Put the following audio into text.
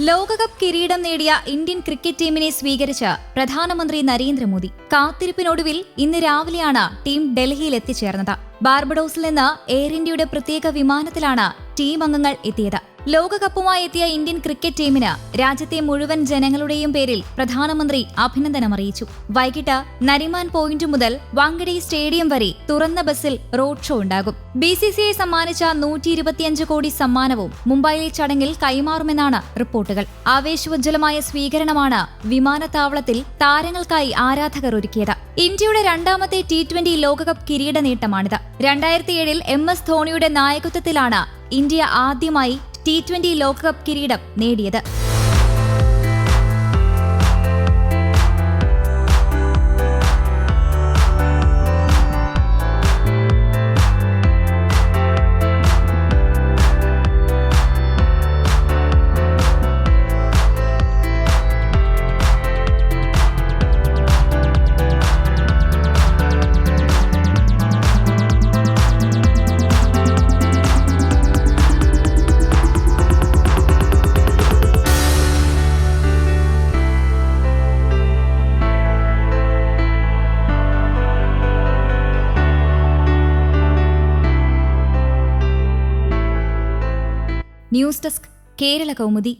ലോകകപ്പ് കിരീടം നേടിയ ഇന്ത്യൻ ക്രിക്കറ്റ് ടീമിനെ സ്വീകരിച്ച് പ്രധാനമന്ത്രി നരേന്ദ്രമോദി. കാത്തിരിപ്പിനൊടുവിൽ ഇന്ന് രാവിലെയാണ് ടീം ഡൽഹിയിൽ എത്തിച്ചേർന്നത്. ബാർബഡോസിൽ നിന്ന് എയർ ഇന്ത്യയുടെ പ്രത്യേക വിമാനത്തിലാണ് ടീം അംഗങ്ങൾ എത്തിയത്. ലോകകപ്പുമായി എത്തിയ ഇന്ത്യൻ ക്രിക്കറ്റ് ടീമിന് രാജ്യത്തെ മുഴുവൻ ജനങ്ങളുടെയും പേരിൽ പ്രധാനമന്ത്രി അഭിനന്ദനമറിയിച്ചു. വൈകിട്ട് നരിമാൻ പോയിന്റ് മുതൽ വാങ്കഡെ സ്റ്റേഡിയം വരെ തുറന്ന ബസ്സിൽ റോഡ് ഷോ ഉണ്ടാകും. BCCI സമ്മാനിച്ച 125 കോടി സമ്മാനവും മുംബൈയിലെ ചടങ്ങിൽ കൈമാറുമെന്നാണ് റിപ്പോർട്ടുകൾ. ആവേശോജ്വലമായ സ്വീകരണമാണ് വിമാനത്താവളത്തിൽ താരങ്ങൾക്കായി ആരാധകർ ഒരുക്കിയത്. ഇന്ത്യയുടെ രണ്ടാമത്തെ T20 ലോകകപ്പ് കിരീട നേട്ടമാണിത്. 2007 MS ധോണിയുടെ നായകത്വത്തിലാണ് ഇന്ത്യ ആദ്യമായി T20 ലോകകപ്പ് കിരീടം നേടിയത്. News desk, Kerala Kaumudi.